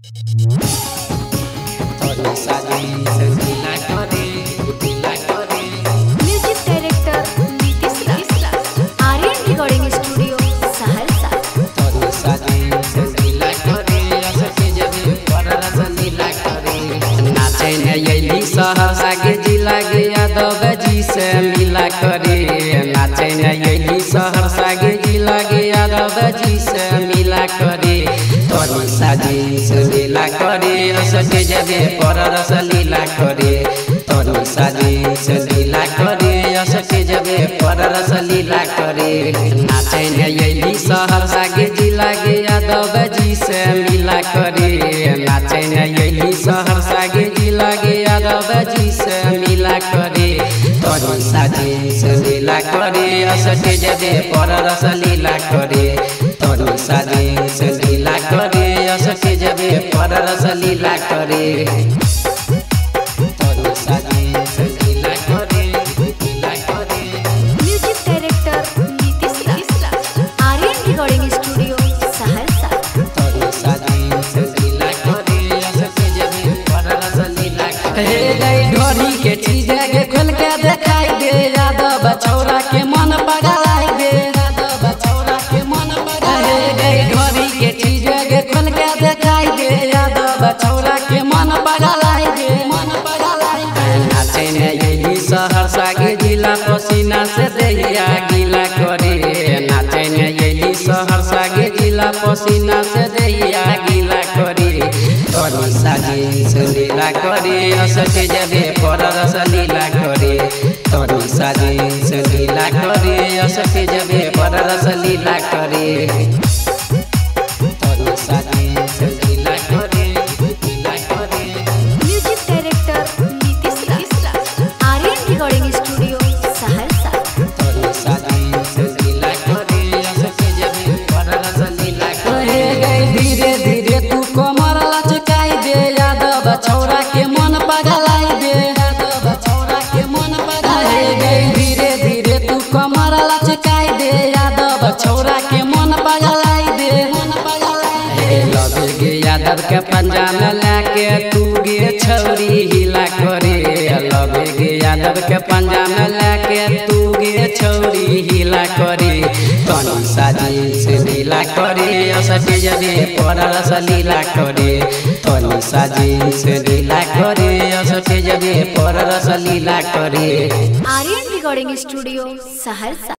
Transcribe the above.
Music director Nitish Aryan recording studio Saharsa. नाचे नैली सहरसा के जिला के यादव जी से मिला करे। नाचे नैली सहरसा के जिला के यादव जी से मिला करे। तोरी साजी से लीला करे सके जबे पर रस लीला करे। तोरी साजी से लीला करे सके जबे पर रस लीला करे। नाचे नैली सहरसा के जिला के यादव जी से मिला करे। नाचे नैली सहरसा के जिला के यादव जी से मिला करे। तोरी साजी से लीला करे सके जबे पर रस लीला करे। तोरी साजी से लीला करे सके जबे पर रस लीला करे। तोरी साजी से लीला करे music director Nitish Aryan recording studio Saharsa. तोरी साजी से लीला करे सके जबे पर रस लीला करे। हे गई ढोरी के चीज के खोल के दिखाई दे। यादव छौरा के मन पगलाई दे। यादव छौरा के मन पगलाई। हे गई ढोरी के चीज के खोल के दिखाई दे। यादव छौरा के मन पगलाई दे। मन पगलाई दे। नाचे नैली सहरसा के जिला पसीना से देहिया गीला करे। नाचे नैली सहरसा के जिला पसीना से देहिया गीला करे। तोरी साजी से लीला करे सके जबे पर रस लीला करे। तोरी साजी से लीला करे सके जबे पर रस लीला करे। तोरी साजी से लीला करे music director Nitish Aryan recording studio Saharsa. तोरी साजी से लीला करे सके जबे पर रस लीला करे। गई धीरे धीरे तू कमर लचकाई दे। यादव छौरा के मन पगलाई दे। यादव छौरा के मन पगलाई दे। धीरे धीरे तू कमर लचकाई दे। यादव छौरा के मन पगलाई दे। मन पगलाई दे। लगे गे यादव के पंजा में लाके तू गे छौरी हिला करे। लगे गे यादव के पंजा में लाके तू गे छौरी हिला करे। तोरी साजी से लीला करे सके जबे पर रस लीला करे। तोरी साजी से लीला करे सके जबे पर रस लीला करे। Aryan recording studio Saharsa.